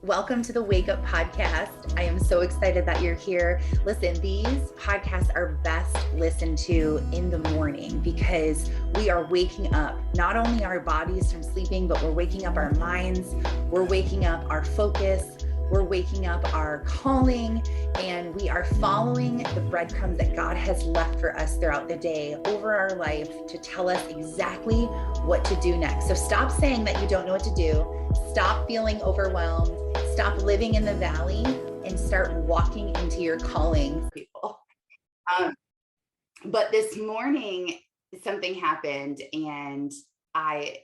Welcome to the Wake Up Podcast. I am so excited that you're here. Listen, these podcasts are best listened to in the morning because we are waking up not only our bodies from sleeping, but we're waking up our minds, we're waking up our focus, we're waking up our calling, and we are following the breadcrumbs that God has left for us throughout the day over our life to tell us exactly what to do next. So stop saying that you don't know what to do. Stop feeling overwhelmed. Stop living in the valley and start walking into your calling. People. But this morning, something happened and let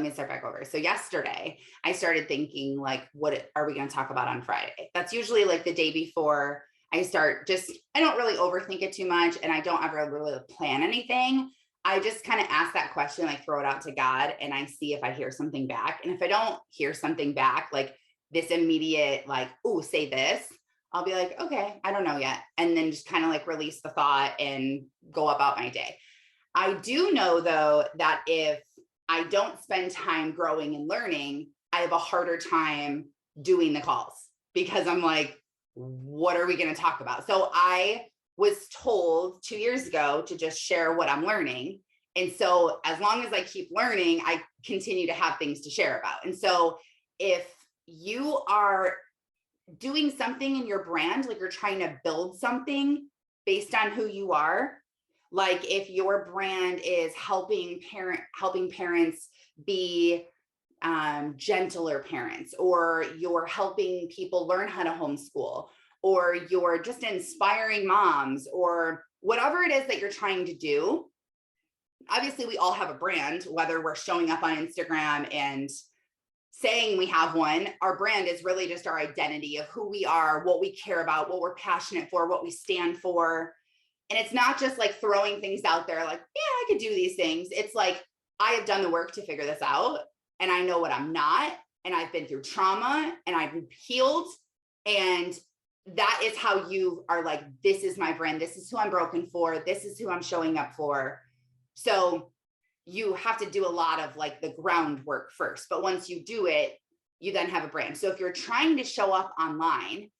me start back over. So yesterday I started thinking like, what are we going to talk about on Friday? That's usually like the day before I don't really overthink it too much. And I don't ever really plan anything. I just kind of ask that question, like throw it out to God, and I see if I hear something back. And if I don't hear something back, like this immediate, like, oh, say this, I'll be like, okay, I don't know yet. And then just kind of like release the thought and go about my day. I do know though, that if I don't spend time growing and learning, I have a harder time doing the calls because I'm like, what are we going to talk about? So I was told 2 years ago to just share what I'm learning. And so as long as I keep learning, I continue to have things to share about. And so if you are doing something in your brand, like you're trying to build something based on who you are, like if your brand is helping parents be gentler parents, or you're helping people learn how to homeschool, or you're just inspiring moms, or whatever it is that you're trying to do. Obviously, we all have a brand, whether we're showing up on Instagram and saying we have one. Our brand is really just our identity of who we are, what we care about, what we're passionate for, what we stand for. And it's not just like throwing things out there like, yeah, I could do these things. It's like, I have done the work to figure this out, and I know what I'm not, and I've been through trauma and I've healed. And that is how you are like, this is my brand. This is who I'm broken for. This is who I'm showing up for. So you have to do a lot of like the groundwork first, but once you do it, you then have a brand. So if you're trying to show up online,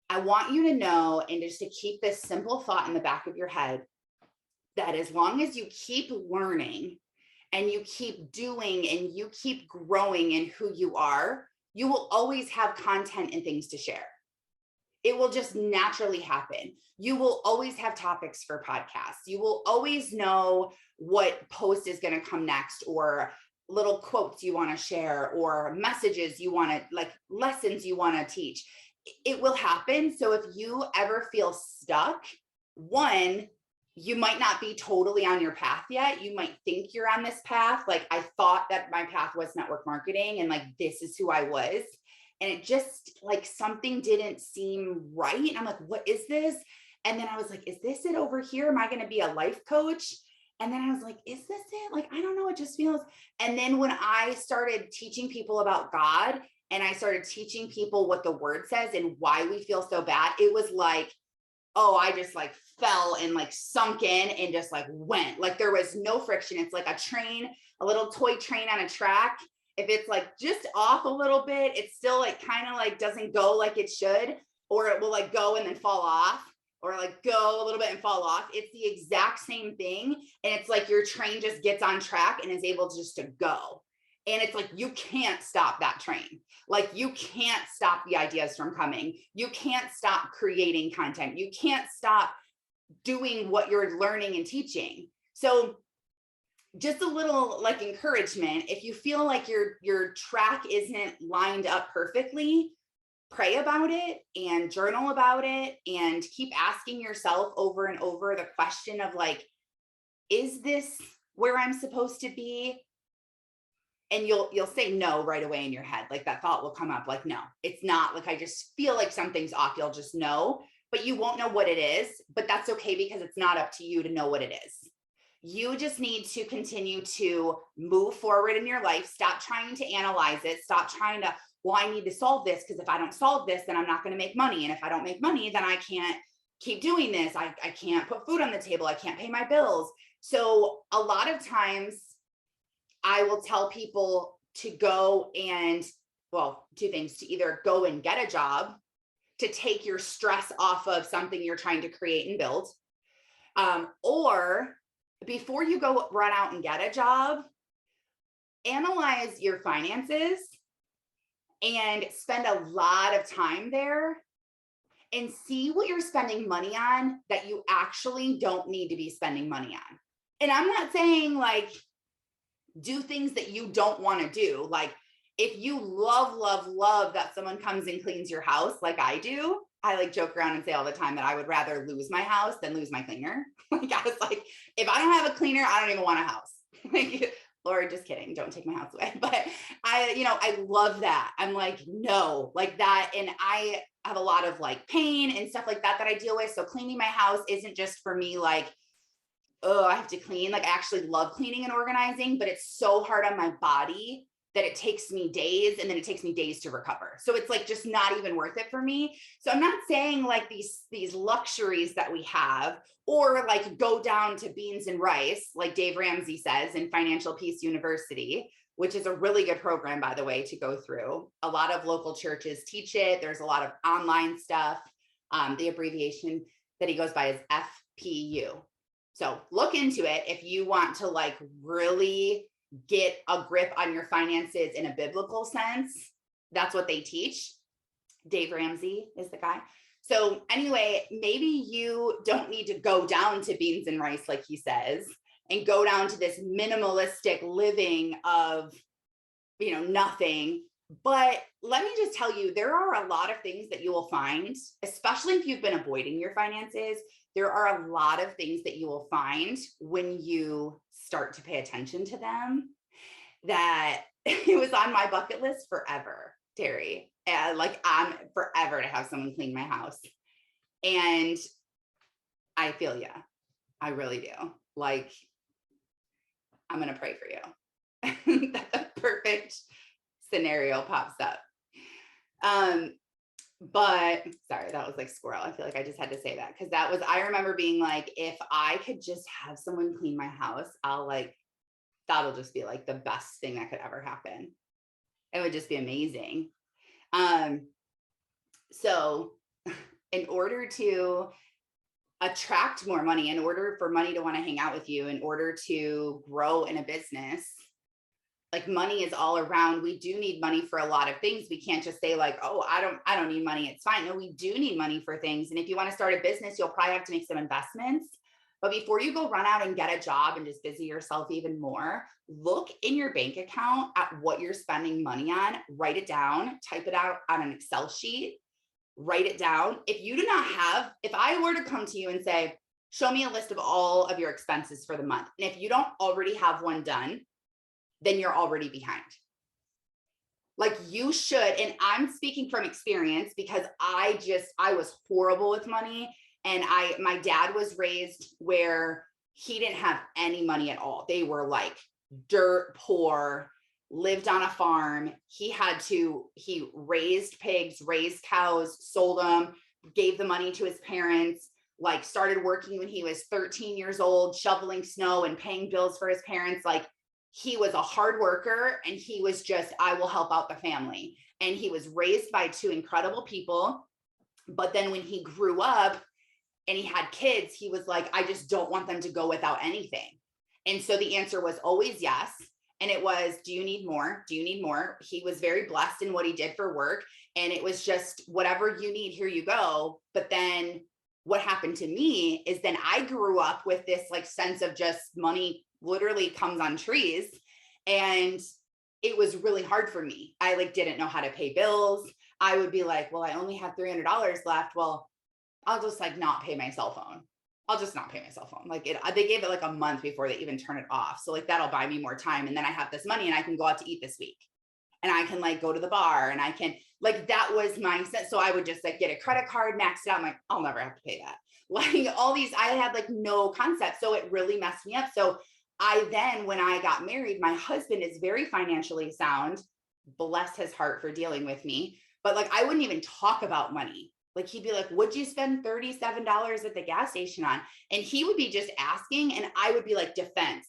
I want you to know, and just to keep this simple thought in the back of your head, that as long as you keep learning and you keep doing and you keep growing in who you are, you will always have content and things to share. It will just naturally happen. You will always have topics for podcasts. You will always know what post is going to come next, or little quotes you want to share, or messages you want to, like lessons you want to teach. It will happen. So if you ever feel stuck, one, you might not be totally on your path yet. You might think you're on this path. Like I thought that my path was network marketing and like, this is who I was. And it just like something didn't seem right. And I'm like, what is this? And then I was like, is this it over here? Am I going to be a life coach? And then I was like, is this it? Like, I don't know. It just feels. And then when I started teaching people about God, and I started teaching people what the word says and why we feel so bad, it was like, oh, I just like fell and like sunk in and just like went. Like there was no friction. It's like a train, a little toy train on a track. If it's like just off a little bit, it's still like kind of like doesn't go like it should, or it will like go and then fall off, or like go a little bit and fall off. It's the exact same thing. And it's like your train just gets on track and is able just to go. And it's like, you can't stop that train. Like you can't stop the ideas from coming. You can't stop creating content. You can't stop doing what you're learning and teaching. So just a little like encouragement, if you feel like your track isn't lined up perfectly, pray about it and journal about it and keep asking yourself over and over the question of like, is this where I'm supposed to be? And you'll say no right away in your head. Like that thought will come up like, no, it's not. Like, I just feel like something's off. You'll just know, but you won't know what it is, but that's okay because it's not up to you to know what it is. You just need to continue to move forward in your life. Stop trying to analyze it. Stop trying to, well, I need to solve this because if I don't solve this, then I'm not going to make money. And if I don't make money, then I can't keep doing this. I can't put food on the table. I can't pay my bills. So a lot of times I will tell people to go and well, two things: to either go and get a job to take your stress off of something you're trying to create and build, or before you go run out and get a job, analyze your finances and spend a lot of time there and see what you're spending money on that you actually don't need to be spending money on. And I'm not saying like do things that you don't want to do. Like if you love that someone comes and cleans your house like I do, I like joke around and say all the time that I would rather lose my house than lose my cleaner. Like I was like, if I don't have a cleaner, I don't even want a house. Like, Lord, just kidding. Don't take my house away. But I love that. I'm like, no, like that. And I have a lot of like pain and stuff like that I deal with. So cleaning my house isn't just for me like, oh, I have to clean. Like I actually love cleaning and organizing, but it's so hard on my body that it takes me days, and then it takes me days to recover. So it's like just not even worth it for me. So I'm not saying like these luxuries that we have, or like go down to beans and rice, like Dave Ramsey says in Financial Peace University, which is a really good program, by the way, to go through. A lot of local churches teach it. There's a lot of online stuff. The abbreviation that he goes by is FPU. So look into it if you want to like really get a grip on your finances in a biblical sense. That's what they teach. Dave Ramsey is the guy. So anyway, maybe you don't need to go down to beans and rice, like he says, and go down to this minimalistic living of, nothing. But let me just tell you, there are a lot of things that you will find, especially if you've been avoiding your finances. There are a lot of things that you will find when you start to pay attention to them that it was on my bucket list forever, Terry. Like I'm forever to have someone clean my house. And I feel you. I really do. Like, I'm going to pray for you. That the perfect scenario pops up. But sorry, that was like squirrel. I feel like I just had to say that because I remember being like, if I could just have someone clean my house, that'll just be like the best thing that could ever happen. It would just be amazing. So in order to attract more money, in order for money to want to hang out with you, in order to grow in a business, like money is all around. We do need money for a lot of things. We can't just say like, oh, I don't need money, it's fine. No, we do need money for things. And if you want to start a business, you'll probably have to make some investments. But before you go run out and get a job and just busy yourself even more, look in your bank account at what you're spending money on, write it down, type it out on an Excel sheet, write it down. If I were to come to you and say, show me a list of all of your expenses for the month, and if you don't already have one done, then you're already behind. Like you should, and I'm speaking from experience because I was horrible with money. And my dad was raised where he didn't have any money at all. They were like dirt poor, lived on a farm. He raised pigs, raised cows, sold them, gave the money to his parents, like started working when he was 13 years old, shoveling snow and paying bills for his parents. Like he was a hard worker, and he was just, I will help out the family. And he was raised by two incredible people. But then when he grew up and he had kids, he was like, I just don't want them to go without anything. And so the answer was always yes. And it was, do you need more? Do you need more? He was very blessed in what he did for work. And it was just, whatever you need, here you go. But then what happened to me is then I grew up with this like sense of just money literally comes on trees. And it was really hard for me. I like didn't know how to pay bills. I would be like, well, I only have $300 left. Well, I'll just like not pay my cell phone. I'll just not pay my cell phone. Like they gave it like a month before they even turn it off. So like that'll buy me more time. And then I have this money and I can go out to eat this week. And I can like go to the bar and I can like, that was my set. So I would just like get a credit card, max it out. I'm like, I'll never have to pay that. Like all these, I had like no concept. So it really messed me up. So when I got married, my husband is very financially sound, bless his heart for dealing with me. But like, I wouldn't even talk about money. Like he'd be like, what'd you spend $37 at the gas station on? And he would be just asking. And I would be like, defense.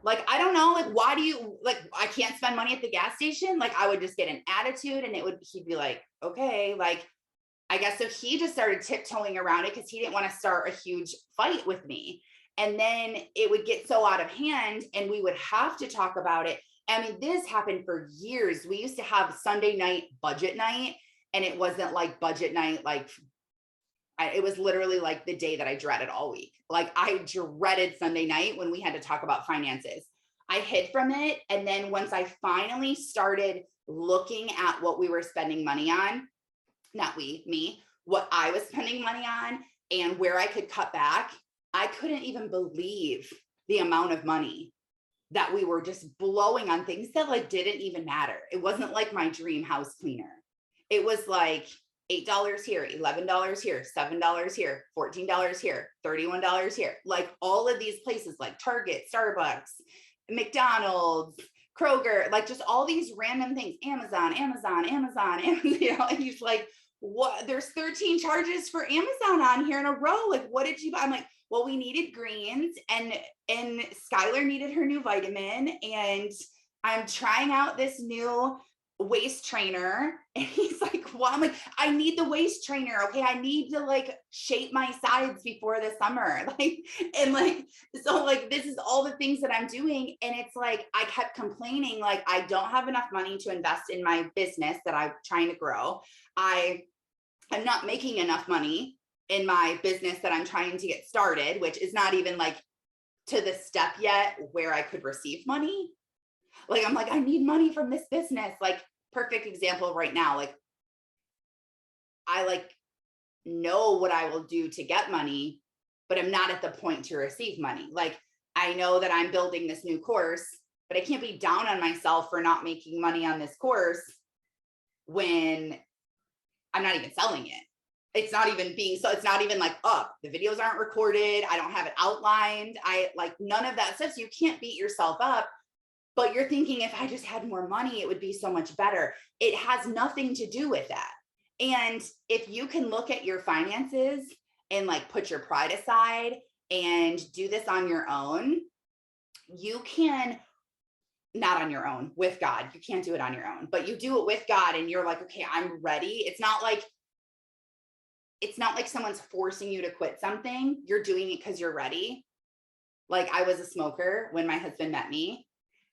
Like, I don't know, like, why do you, like, I can't spend money at the gas station? Like, I would just get an attitude and he'd be like, okay, like, I guess so he just started tiptoeing around it because he didn't want to start a huge fight with me. And then it would get so out of hand and we would have to talk about it. I mean, this happened for years. We used to have Sunday night budget night, and it wasn't like budget night, like it was literally like the day that I dreaded all week. Like I dreaded Sunday night when we had to talk about finances. I hid from it. And then once I finally started looking at what we were spending money on, not we, me, what I was spending money on and where I could cut back, I couldn't even believe the amount of money that we were just blowing on things that like didn't even matter. It wasn't like my dream house cleaner. It was like $8 here, $11 here, $7 here, $14 here, $31 here. Like all of these places like Target, Starbucks, McDonald's, Kroger, like just all these random things, Amazon, you know, and he's like, what, there's 13 charges for Amazon on here in a row. Like, what did you buy? I'm like, well, we needed greens and Skylar needed her new vitamin and I'm trying out this new waist trainer. And he's like, well, I'm like, I need the waist trainer. Okay. I need to like shape my sides before the summer. Like, and like, so like, this is all the things that I'm doing. And it's like, I kept complaining, like, I don't have enough money to invest in my business that I'm trying to grow. I'm not making enough money in my business that I'm trying to get started, which is not even like to the step yet where I could receive money. Like, I'm like, I need money from this business. Like, perfect example right now. Like, I like know what I will do to get money, but I'm not at the point to receive money. Like, I know that I'm building this new course, but I can't be down on myself for not making money on this course when I'm not even selling it. It's not even being, so it's not even like up. The videos aren't recorded. I don't have it outlined. I like none of that stuff. So you can't beat yourself up. But you're thinking if I just had more money, it would be so much better. It has nothing to do with that. And if you can look at your finances and like put your pride aside and do this on your own, you can, not on your own, with God. You can't do it on your own, but you do it with God and you're like, okay, I'm ready. It's not like someone's forcing you to quit something. You're doing it because you're ready. Like I was a smoker when my husband met me.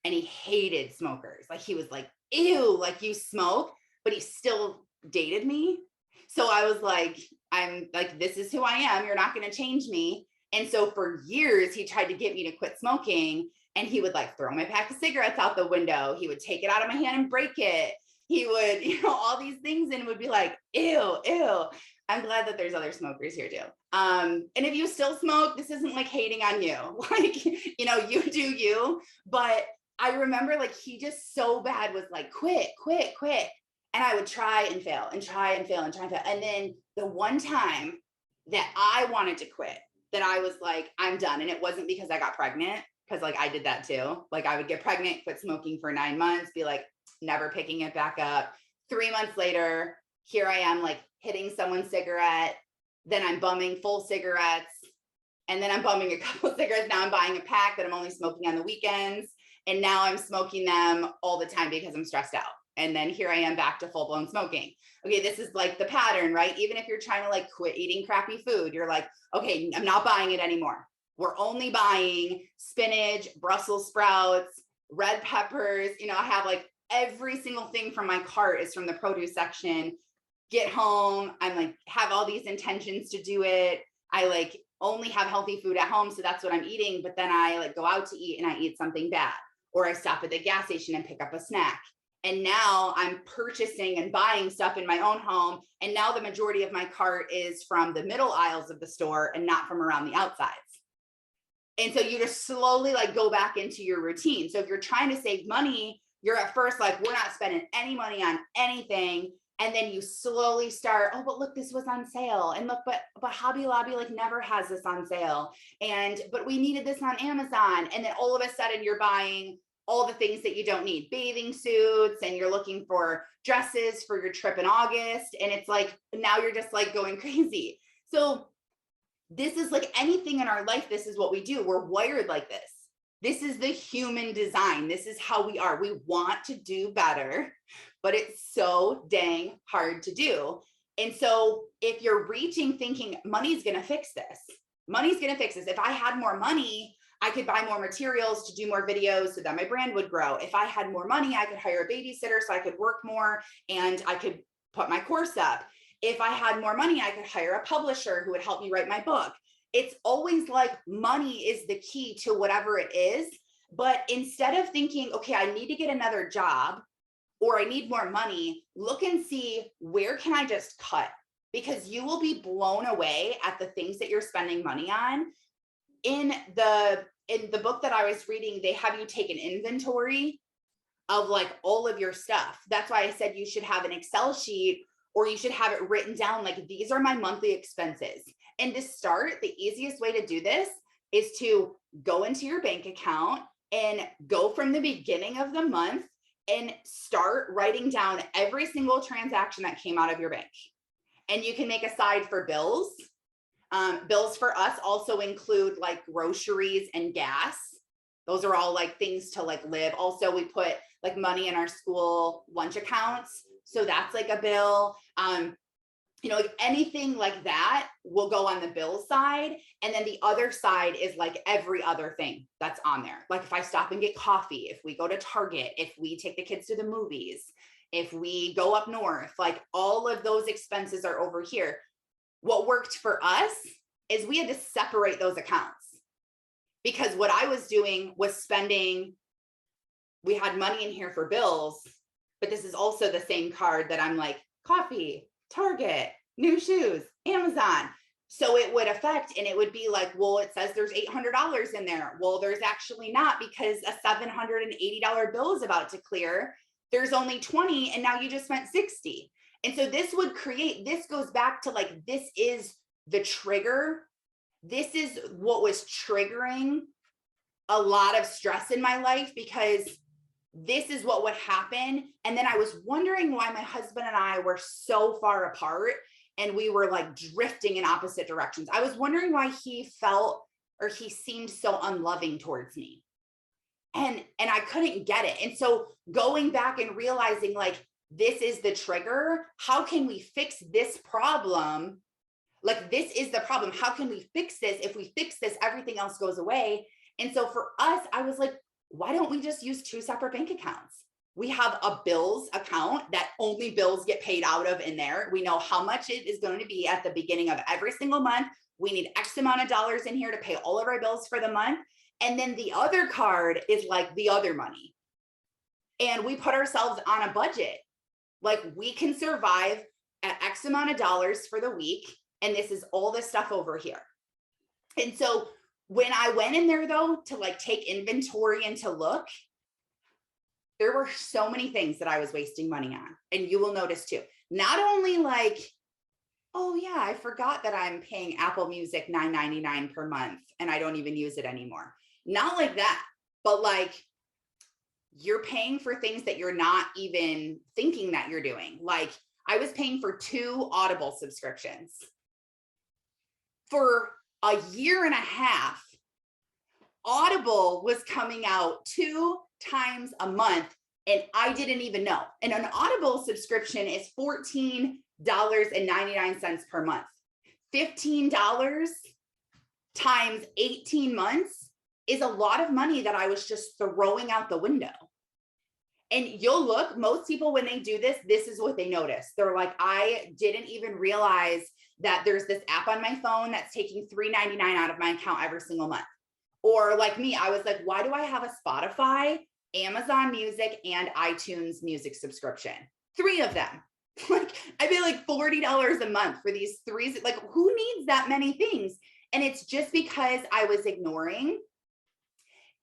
And he hated smokers. Like he was like, ew, like you smoke, but he still dated me. So I was like, I'm like, this is who I am. You're not going to change me. And so for years, he tried to get me to quit smoking and he would like throw my pack of cigarettes out the window. He would take it out of my hand and break it. He would, you know, all these things and would be like, ew, ew. I'm glad that there's other smokers here too. And if you still smoke, this isn't like hating on you. Like, you know, you do you, but I remember like he just so bad was like, quit. And I would try and fail and try and fail and try and fail. And then the one time that I wanted to quit, that I was like, I'm done. And it wasn't because I got pregnant, because like I did that too. Like I would get pregnant, quit smoking for 9 months, be like, never picking it back up. 3 months later, here I am like hitting someone's cigarette. Then I'm bumming full cigarettes. And then I'm bumming a couple of cigarettes. Now I'm buying a pack that I'm only smoking on the weekends. And now I'm smoking them all the time because I'm stressed out. And then here I am back to full blown smoking. Okay, this is like the pattern, right? Even if you're trying to like quit eating crappy food, you're like, okay, I'm not buying it anymore. We're only buying spinach, Brussels sprouts, red peppers. You know, I have like every single thing from my cart is from the produce section. Get home, I'm like, have all these intentions to do it. I like only have healthy food at home. So that's what I'm eating. But then I like go out to eat and I eat something bad. Or I stop at the gas station and pick up a snack. And now I'm purchasing and buying stuff in my own home. And now the majority of my cart is from the middle aisles of the store and not from around the outsides. And so you just slowly like go back into your routine. So if you're trying to save money, you're at first like, we're not spending any money on anything. And then you slowly start, oh, but look, this was on sale. And look, but Hobby Lobby like never has this on sale. And, but we needed this on Amazon. And then all of a sudden you're buying all the things that you don't need, bathing suits, and you're looking for dresses for your trip in August. And it's like, now you're just like going crazy. So this is like anything in our life. This is what we do. We're wired like this. This is the human design. This is how we are. We want to do better, but it's so dang hard to do. And so if you're reaching thinking money's going to fix this, money's going to fix this. If I had more money, I could buy more materials to do more videos so that my brand would grow. If I had more money, I could hire a babysitter so I could work more and I could put my course up. If I had more money, I could hire a publisher who would help me write my book. It's always like money is the key to whatever it is. But instead of thinking, okay, I need to get another job or I need more money, look and see where can I just cut? Because you will be blown away at the things that you're spending money on. In the book that I was reading, they have you take an inventory of like all of your stuff. That's why I said you should have an Excel sheet or you should have it written down like these are my monthly expenses. And to start, the easiest way to do this is to go into your bank account and go from the beginning of the month and start writing down every single transaction that came out of your bank. And you can make a side for bills. Bills for us also include like groceries and gas. Those are all like things to like live. Also, we put like money in our school lunch accounts. So that's like a bill. Like anything like that will go on the bill side. And then the other side is like every other thing that's on there. Like if I stop and get coffee, if we go to Target, if we take the kids to the movies, if we go up north, like all of those expenses are over here. What worked for us is we had to separate those accounts because what I was doing was spending, we had money in here for bills, but this is also the same card that I'm like, coffee, Target, new shoes, Amazon. So it would affect, and it would be like, well, it says there's $800 in there. Well, there's actually not because a $780 bill is about to clear. There's only 20 and now you just spent 60. And so this would create, this goes back to like, this is the trigger. This is what was triggering a lot of stress in my life because this is what would happen. And then I was wondering why my husband and I were so far apart and we were like drifting in opposite directions. I was wondering why he felt or he seemed so unloving towards me. And I couldn't get it. And so going back and realizing like, this is the trigger. How can we fix this problem? Like, this is the problem. How can we fix this? If we fix this, everything else goes away. And so for us, I was like, why don't we just use two separate bank accounts? We have a bills account that only bills get paid out of in there. We know how much it is going to be at the beginning of every single month. We need X amount of dollars in here to pay all of our bills for the month. And then the other card is like the other money. And we put ourselves on a budget. Like we can survive at X amount of dollars for the week. And this is all this stuff over here. And so when I went in there though, to like take inventory and to look, there were so many things that I was wasting money on. And you will notice too, not only like, oh yeah, I forgot that I'm paying Apple Music $9.99 per month and I don't even use it anymore. Not like that, but like you're paying for things that you're not even thinking that you're doing. Like I was paying for 2 Audible subscriptions. For a year and a half, Audible was coming out 2 times a month and I didn't even know. And an Audible subscription is $14.99 per month. $15 times 18 months is a lot of money that I was just throwing out the window. And you'll look, most people, when they do this, this is what they notice. They're like, I didn't even realize that there's this app on my phone that's taking $3.99 out of my account every single month. Or like me, I was like, why do I have a Spotify, Amazon Music, and iTunes Music subscription? 3 of them. Like I pay like $40 a month for these 3. Like who needs that many things? And it's just because I was ignoring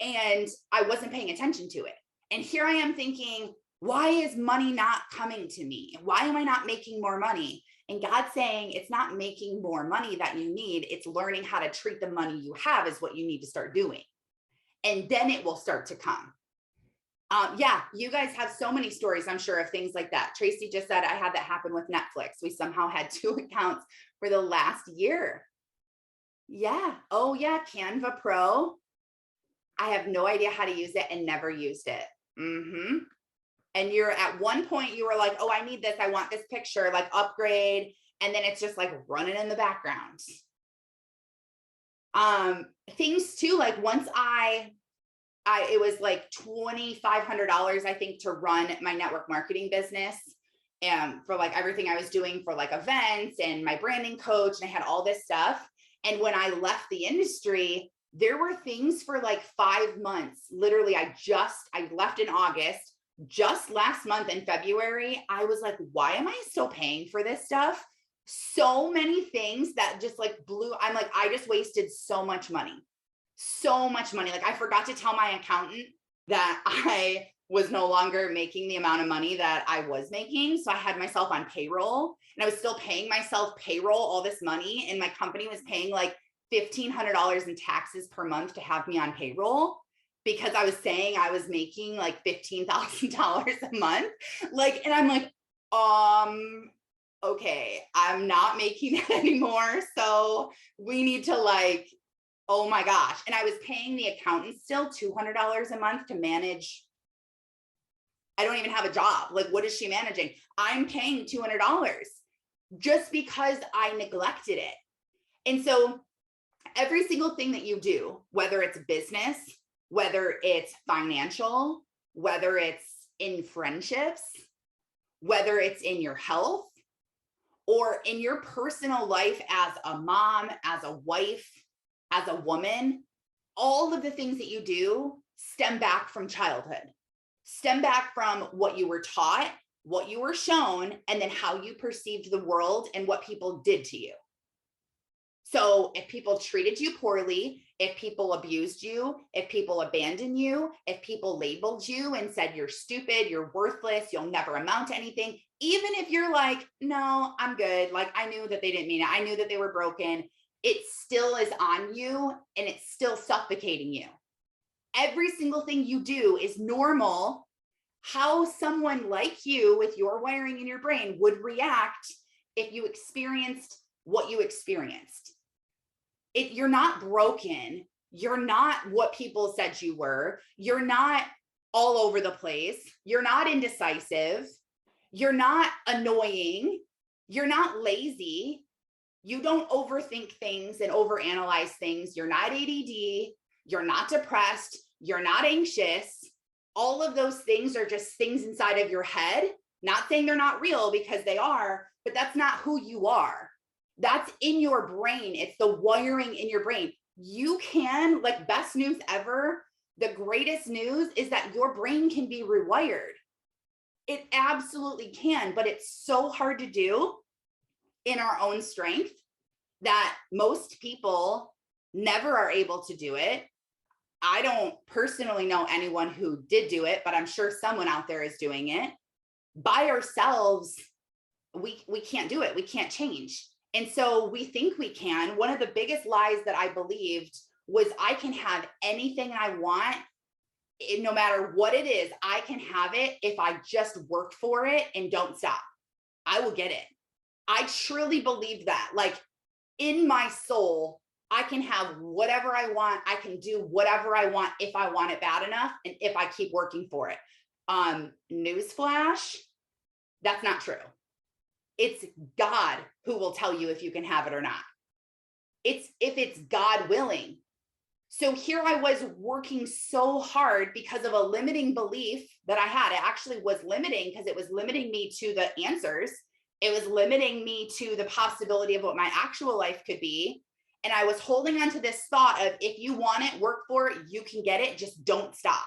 and I wasn't paying attention to it. And here I am thinking, why is money not coming to me? Why am I not making more money? And God's saying it's not making more money that you need. It's learning how to treat the money you have is what you need to start doing. And then it will start to come. Yeah, you guys have so many stories, I'm sure, of things like that. Tracy just said, I had that happen with Netflix. We somehow had 2 accounts for the last year. Yeah. Oh yeah, Canva Pro. I have no idea how to use it and never used it. And you're at one point you were like, oh, I need this. I want this picture, like upgrade. And then it's just like running in the background. Things too, like once it was like $2,500, I think, to run my network marketing business. And for like everything I was doing for like events and my branding coach, and I had all this stuff. And when I left the industry, there were things for like 5 months. Literally, I left in August. Just last month in February, I was like, why am I still paying for this stuff? So many things that just like I'm like, I just wasted so much money. So much money. Like I forgot to tell my accountant that I was no longer making the amount of money that I was making. So I had myself on payroll and I was still paying myself payroll, all this money. And my company was paying like $1,500 in taxes per month to have me on payroll because I was saying I was making like $15,000 a month. Like, and I'm like, okay, I'm not making that anymore. So we need to like, oh my gosh. And I was paying the accountant still $200 a month to manage. I don't even have a job. Like, what is she managing? I'm paying $200 just because I neglected it. And so every single thing that you do, whether it's business, whether it's financial, whether it's in friendships, whether it's in your health, or in your personal life as a mom, as a wife, as a woman, all of the things that you do stem back from childhood, stem back from what you were taught, what you were shown, and then how you perceived the world and what people did to you. So if people treated you poorly, if people abused you, if people abandoned you, if people labeled you and said you're stupid, you're worthless, you'll never amount to anything, even if you're like, no, I'm good. Like I knew that they didn't mean it. I knew that they were broken. It still is on you and it's still suffocating you. Every single thing you do is normal. How someone like you with your wiring in your brain would react if you experienced what you experienced. You're not broken. You're not what people said you were. You're not all over the place. You're not indecisive. You're not annoying. You're not lazy. You don't overthink things and overanalyze things. You're not ADD. You're not depressed. You're not anxious. All of those things are just things inside of your head. Not saying they're not real because they are, but that's not who you are. That's in your brain. It's the wiring in your brain. You can, like, best news ever, the greatest news is that your brain can be rewired. It absolutely can, but it's so hard to do in our own strength that most people never are able to do it. I don't personally know anyone who did do it, but I'm sure someone out there is doing it. By ourselves, we can't do it. We can't change. And so we think we can. One of the biggest lies that I believed was I can have anything I want, no matter what it is. I can have it if I just work for it and don't stop. I will get it. I truly believed that. Like in my soul, I can have whatever I want. I can do whatever I want if I want it bad enough and if I keep working for it. Newsflash, that's not true. It's God who will tell you if you can have it or not. It's if it's God willing. So here I was working so hard because of a limiting belief that I had. It actually was limiting because it was limiting me to the answers. It was limiting me to the possibility of what my actual life could be. And I was holding on to this thought of if you want it, work for it, you can get it, just don't stop.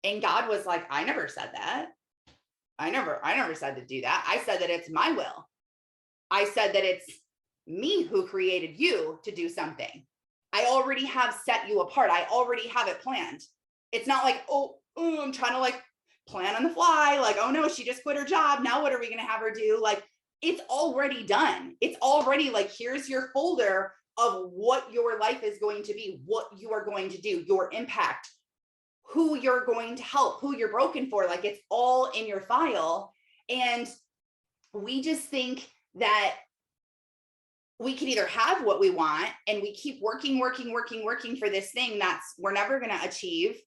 And God was like, I never said that. I never said to do that. I said that it's my will. I said that it's me who created you to do something. I already have set you apart. I already have it planned. It's not like, oh, I'm trying to like plan on the fly. Like, oh no, she just quit her job. Now what are we going to have her do? Like, it's already done. It's already like, here's your folder of what your life is going to be, what you are going to do, your impact, who you're going to help, who you're broken for. Like it's all in your file. And we just think that we can either have what we want and we keep working for this thing that's we're never going to achieve.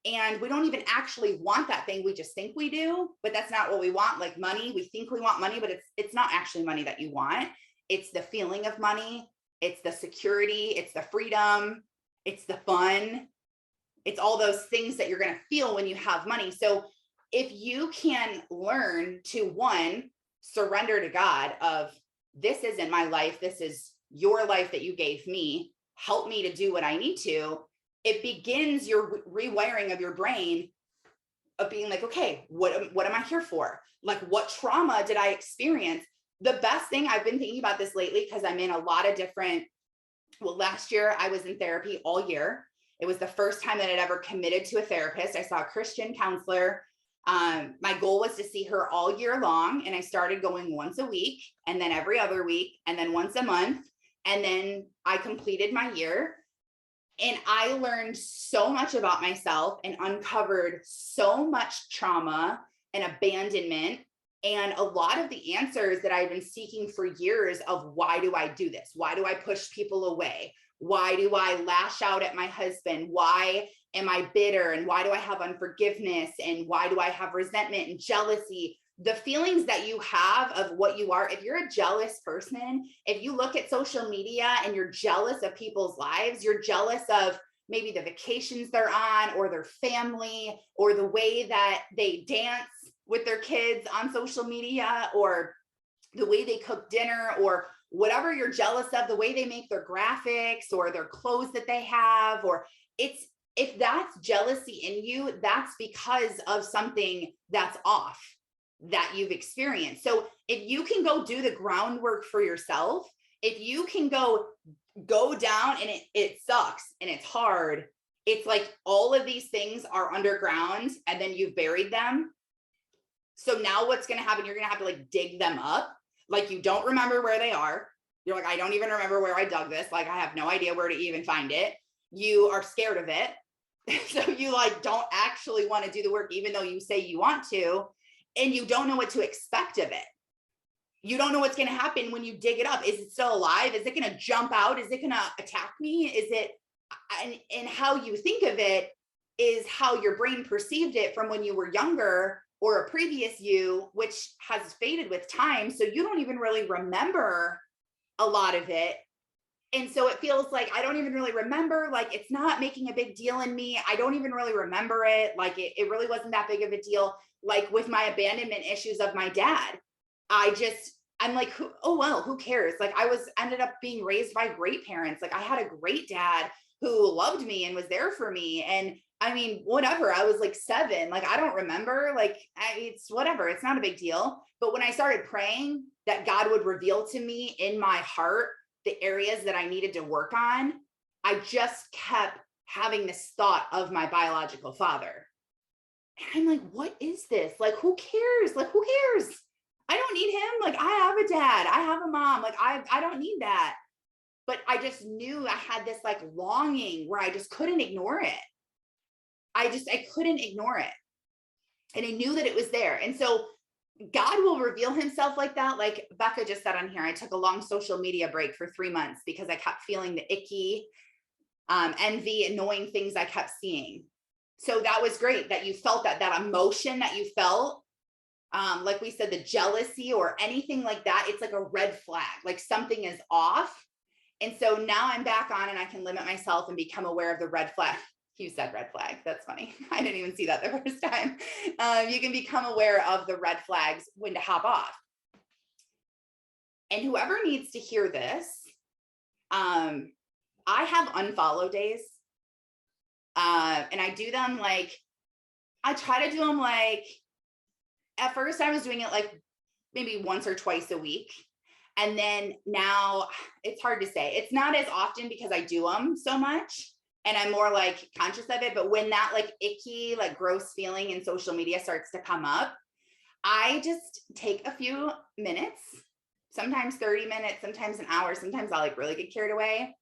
And we don't even actually want that thing. We just think we do, but that's not what we want. Like money, we think we want money, but it's not actually money that you want. It's the feeling of money. It's the security. It's the freedom. It's the fun. It's all those things that you're going to feel when you have money. So if you can learn to, one, surrender to God of, this isn't my life, this is your life that you gave me, help me to do what I need to, it begins your rewiring of your brain of being like, okay, what am I here for? Like, what trauma did I experience? The best thing, I've been thinking about this lately because I'm in a lot of different, well, last year I was in therapy all year. It was the first time that I'd ever committed to a therapist. I saw a Christian counselor. My goal was to see her all year long. And I started going once a week, and then every other week, and then once a month. And then I completed my year. And I learned so much about myself and uncovered so much trauma and abandonment, and a lot of the answers that I've been seeking for years of, why do I do this? Why do I push people away? Why do I lash out at my husband? Why am I bitter? And why do I have unforgiveness? And why do I have resentment and jealousy? The feelings that you have of what you are, if you're a jealous person, if you look at social media and you're jealous of people's lives, you're jealous of maybe the vacations they're on, or their family, or the way that they dance with their kids on social media, or the way they cook dinner, or whatever you're jealous of, the way they make their graphics or their clothes that they have, or if that's jealousy in you, that's because of something that's off that you've experienced. So if you can go do the groundwork for yourself, if you can go down, and it sucks and it's hard, it's like all of these things are underground and then you've buried them. So now what's going to happen? You're going to have to like dig them up. Like, you don't remember where they are. You're like, I don't even remember where I dug this. Like, I have no idea where to even find it. You are scared of it. So you like don't actually want to do the work, even though you say you want to, and you don't know what to expect of it. You don't know what's going to happen when you dig it up. Is it still alive? Is it going to jump out? Is it going to attack me? Is it, and how you think of it is how your brain perceived it from when you were younger, or a previous you, which has faded with time. So you don't even really remember a lot of it. And so it feels like I don't even really remember, like it's not making a big deal in me. I don't even really remember it. Like it really wasn't that big of a deal. Like with my abandonment issues of my dad, I'm like, oh, well, who cares? Like ended up being raised by great parents. Like I had a great dad who loved me and was there for me. And I mean, whatever, I was like 7, like, I don't remember, like, it's whatever, it's not a big deal. But when I started praying that God would reveal to me in my heart the areas that I needed to work on, I just kept having this thought of my biological father. And I'm like, what is this? Like, who cares? Like, who cares? I don't need him. Like, I have a dad, I have a mom. Like, I don't need that. But I just knew I had this like longing where I just couldn't ignore it. I couldn't ignore it. And I knew that it was there. And so God will reveal himself like that. Like Becca just said on here, I took a long social media break for 3 months because I kept feeling the icky, envy, annoying things I kept seeing. So that was great that you felt that emotion that you felt. Like we said, the jealousy or anything like that, it's like a red flag, like something is off. And so now I'm back on and I can limit myself and become aware of the red flag. You said red flag. That's funny. I didn't even see that the first time. You can become aware of the red flags, when to hop off. And whoever needs to hear this, I have unfollow days. And I do them like, I try to do them like, at first I was doing it like maybe once or twice a week. And then now it's hard to say. It's not as often because I do them so much. And I'm more like conscious of it. But when that like icky, like gross feeling in social media starts to come up, I just take a few minutes, sometimes 30 minutes, sometimes an hour. Sometimes I'll like really get carried away.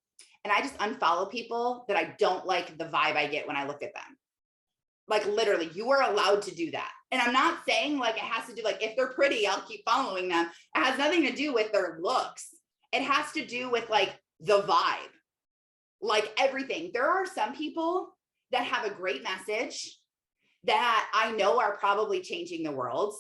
And I just unfollow people that I don't like the vibe I get when I look at them. Like literally, you are allowed to do that. And I'm not saying like it has to do, like if they're pretty, I'll keep following them. It has nothing to do with their looks. It has to do with like the vibe, like everything. There are some people that have a great message that I know are probably changing the world,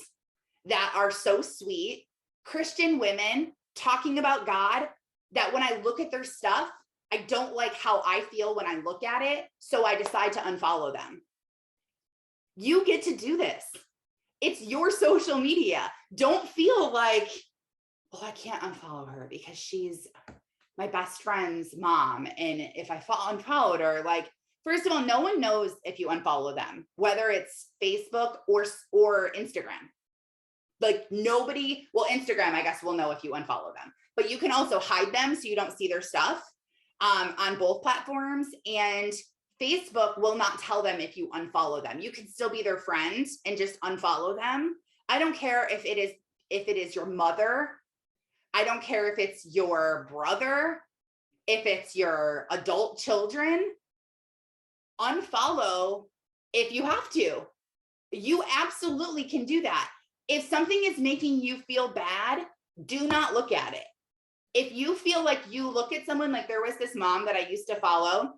that are so sweet, Christian women talking about God, that when I look at their stuff, I don't like how I feel when I look at it. So I decide to unfollow them. You get to do this. It's your social media. Don't feel like, oh, I can't unfollow her because she's my best friend's mom. And if I unfollowed her, like, first of all, no one knows if you unfollow them, whether it's Facebook or Instagram. Like nobody, well, Instagram, I guess we'll know if you unfollow them, but you can also hide them so you don't see their stuff on both platforms. And Facebook will not tell them if you unfollow them. You can still be their friend and just unfollow them. I don't care if it is your mother. I don't care if it's your brother, if it's your adult children. Unfollow if you have to. You absolutely can do that. If something is making you feel bad, do not look at it. If you feel like you look at someone, like there was this mom that I used to follow.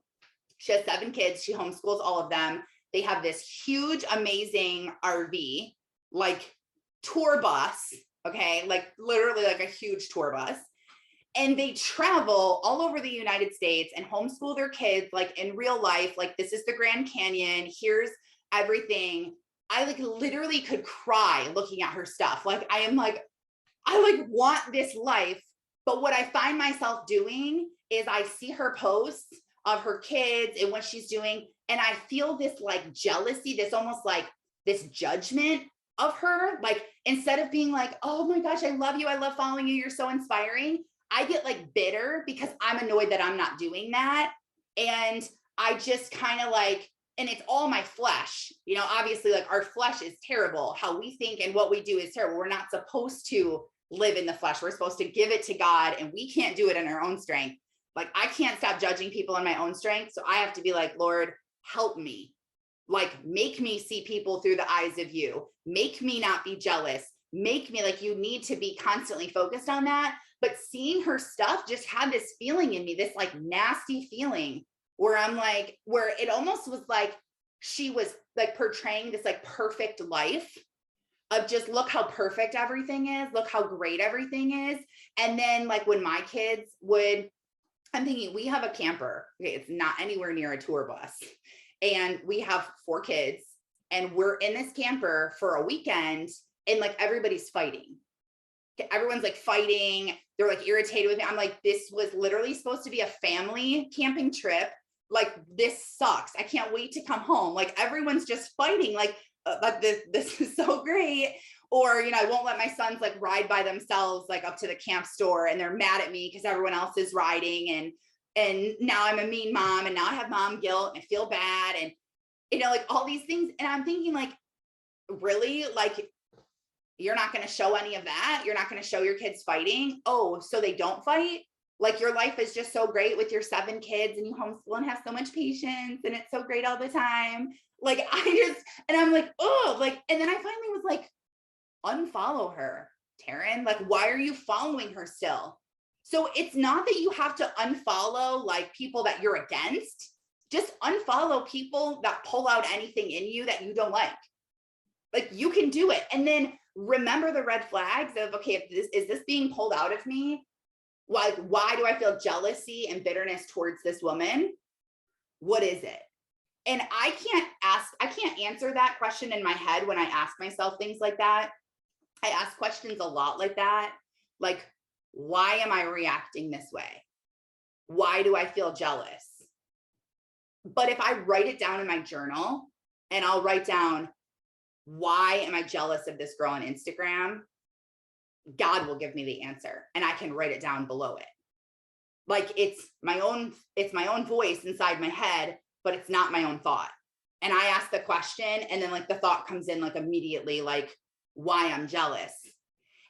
She has 7 kids. She homeschools all of them. They have this huge, amazing RV, like tour bus. Okay. Like literally like a huge tour bus. And they travel all over the United States and homeschool their kids, like in real life. Like, this is the Grand Canyon. Here's everything. I like literally could cry looking at her stuff. Like, I like want this life. But what I find myself doing is I see her posts of her kids and what she's doing. And I feel this like jealousy, this almost like this judgment of her. Like, instead of being like, oh my gosh, I love you. I love following you. You're so inspiring. I get like bitter because I'm annoyed that I'm not doing that. And I just kind of like, and it's all my flesh, you know, obviously like our flesh is terrible. How we think and what we do is terrible. We're not supposed to live in the flesh. We're supposed to give it to God, and we can't do it in our own strength. Like, I can't stop judging people in my own strength. So I have to be like, Lord, help me. Like, make me see people through the eyes of you. Make me not be jealous. Make me like, you need to be constantly focused on that. But seeing her stuff just had this feeling in me, this like nasty feeling where I'm like, where it almost was like she was like portraying this like perfect life of just look how perfect everything is, look how great everything is. And then like when my kids would, I'm thinking, we have a camper. Okay, it's not anywhere near a tour bus. And we have 4 kids and we're in this camper for a weekend and like everybody's fighting. Everyone's like fighting. They're like irritated with me. I'm like, this was literally supposed to be a family camping trip. Like, this sucks. I can't wait to come home. Like, everyone's just fighting. Like this is so great. Or, you know, I won't let my sons like ride by themselves, like up to the camp store, and they're mad at me because everyone else is riding. And now I'm a mean mom, and now I have mom guilt and I feel bad. And, you know, like all these things. And I'm thinking like, really, like, you're not going to show any of that. You're not going to show your kids fighting. Oh, so they don't fight. Like, your life is just so great with your 7 kids and you homeschool and have so much patience and it's so great all the time. Like, and I'm like, oh, like, and then I finally was like, unfollow her, Taryn. Like, why are you following her still? So it's not that you have to unfollow like people that you're against. Just unfollow people that pull out anything in you that you don't like. Like, you can do it. And then remember the red flags of, okay, if is this being pulled out of me? Why do I feel jealousy and bitterness towards this woman? What is it? And I can't answer that question in my head when I ask myself things like that. I ask questions a lot like that. Like, why am I reacting this way? Why do I feel jealous? But if I write it down in my journal and I'll write down, why am I jealous of this girl on Instagram? God will give me the answer, and I can write it down below it. Like, it's my own voice inside my head, but it's not my own thought. And I ask the question, and then like the thought comes in like immediately, like why I'm jealous.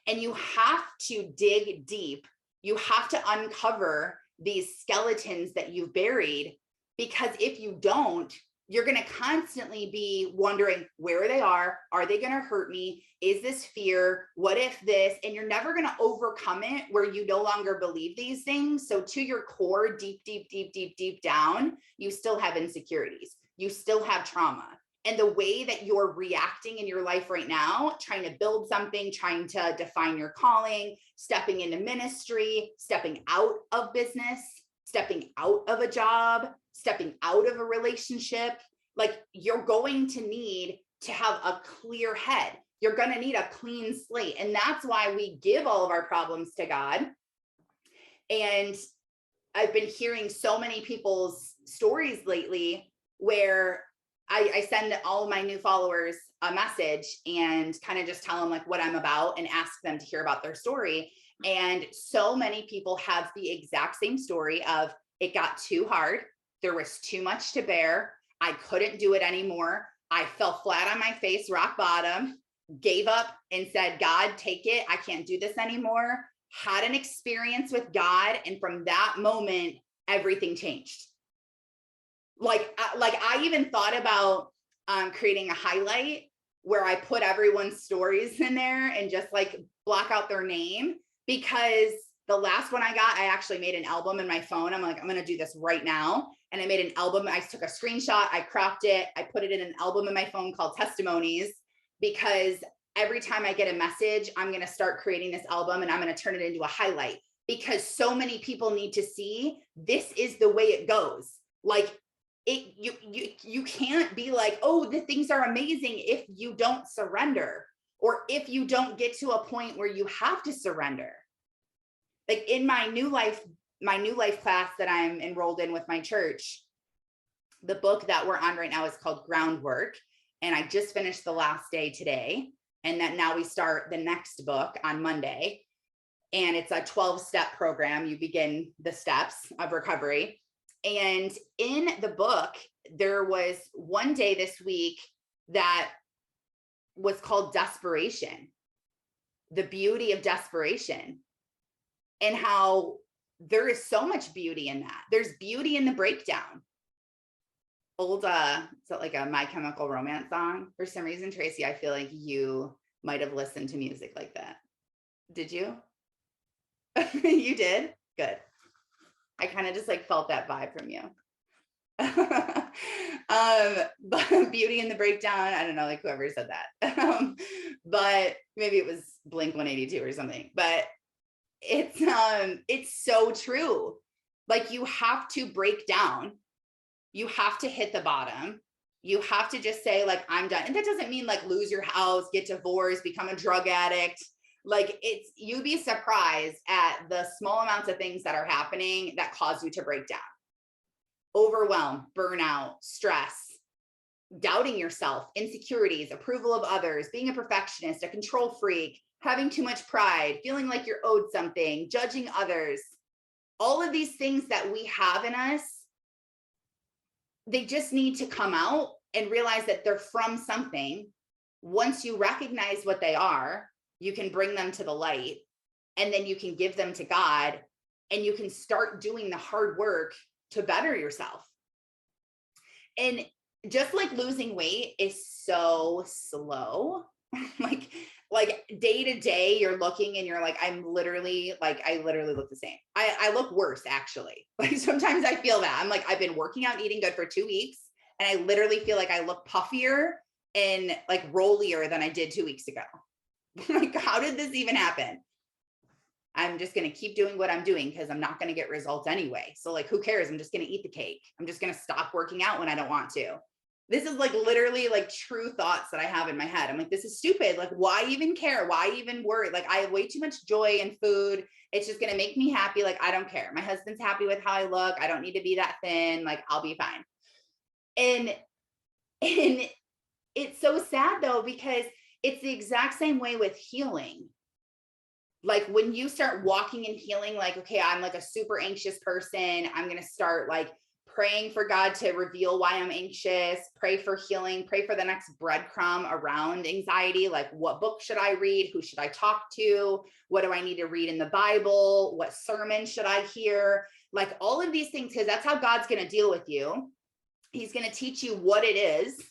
And you have to dig deep. You have to uncover these skeletons that you've buried, because if you don't, you're going to constantly be wondering where they are they going to hurt me? Is this fear? What if this? And you're never going to overcome it where you no longer believe these things. So to your core, deep down, you still have insecurities. You still have trauma. And the way that you're reacting in your life right now, trying to build something, trying to define your calling, stepping into ministry, stepping out of business, stepping out of a job, stepping out of a relationship, like you're going to need to have a clear head. You're going to need a clean slate. And that's why we give all of our problems to God. And I've been hearing so many people's stories lately where I send all of my new followers a message and kind of just tell them like what I'm about and ask them to hear about their story. And so many people have the exact same story of it got too hard. There was too much to bear. I couldn't do it anymore. I fell flat on my face, rock bottom, gave up and said, God, take it. I can't do this anymore. Had an experience with God. And from that moment, everything changed. Like I even thought about creating a highlight where I put everyone's stories in there and just like block out their name, because the last one I got, I actually made an album in my phone. I'm like, I'm going to do this right now. And I made an album. I took a screenshot, I cropped it, I put it in an album in my phone called Testimonies, because every time I get a message, I'm going to start creating this album and I'm going to turn it into a highlight, because so many people need to see this is the way it goes. Like you can't be like, oh, the things are amazing if you don't surrender, or if you don't get to a point where you have to surrender. Like in my new life class that I'm enrolled in with my church, the book that we're on right now is called Groundwork. And I just finished the last day today. And that now we start the next book on Monday. And it's a 12-step program. You begin the steps of recovery. And in the book, there was one day this week that was called Desperation, the beauty of desperation, and how there is so much beauty in that. There's beauty in the breakdown. Old, is that like a My Chemical Romance song? For some reason, Tracy, I feel like you might have listened to music like that. Did you? You did? Good. I kind of just like felt that vibe from you. But beauty in the breakdown, I don't know, like whoever said that. But maybe it was Blink-182 or something. But it's so true. Like you have to break down. You have to hit the bottom. You have to just say like, I'm done. And that doesn't mean like lose your house, get divorced, become a drug addict. Like you'd be surprised at the small amounts of things that are happening that cause you to break down. Overwhelm, burnout, stress, doubting yourself, insecurities, approval of others, being a perfectionist, a control freak, having too much pride, feeling like you're owed something, judging others. All of these things that we have in us, they just need to come out and realize that they're from something. Once you recognize what they are, you can bring them to the light, and then you can give them to God, and you can start doing the hard work to better yourself. And just like losing weight is so slow, like day to day, you're looking and you're like, I literally look the same. I look worse, actually. Like sometimes I feel that I'm like, I've been working out and eating good for 2 weeks, and I literally feel like I look puffier and like rollier than I did 2 weeks ago. Like, how did this even happen? I'm just going to keep doing what I'm doing because I'm not going to get results anyway. So like, who cares? I'm just going to eat the cake. I'm just going to stop working out when I don't want to. This is like literally like true thoughts that I have in my head. I'm like, this is stupid. Like, why even care? Why even worry? Like, I have way too much joy in food. It's just going to make me happy. Like, I don't care. My husband's happy with how I look. I don't need to be that thin. Like, I'll be fine. And it's so sad though, because it's the exact same way with healing. Like when you start walking and healing, like, okay, I'm like a super anxious person. I'm going to start like praying for God to reveal why I'm anxious, pray for healing, pray for the next breadcrumb around anxiety. Like, what book should I read? Who should I talk to? What do I need to read in the Bible? What sermon should I hear? Like all of these things, because that's how God's going to deal with you. He's going to teach you what it is.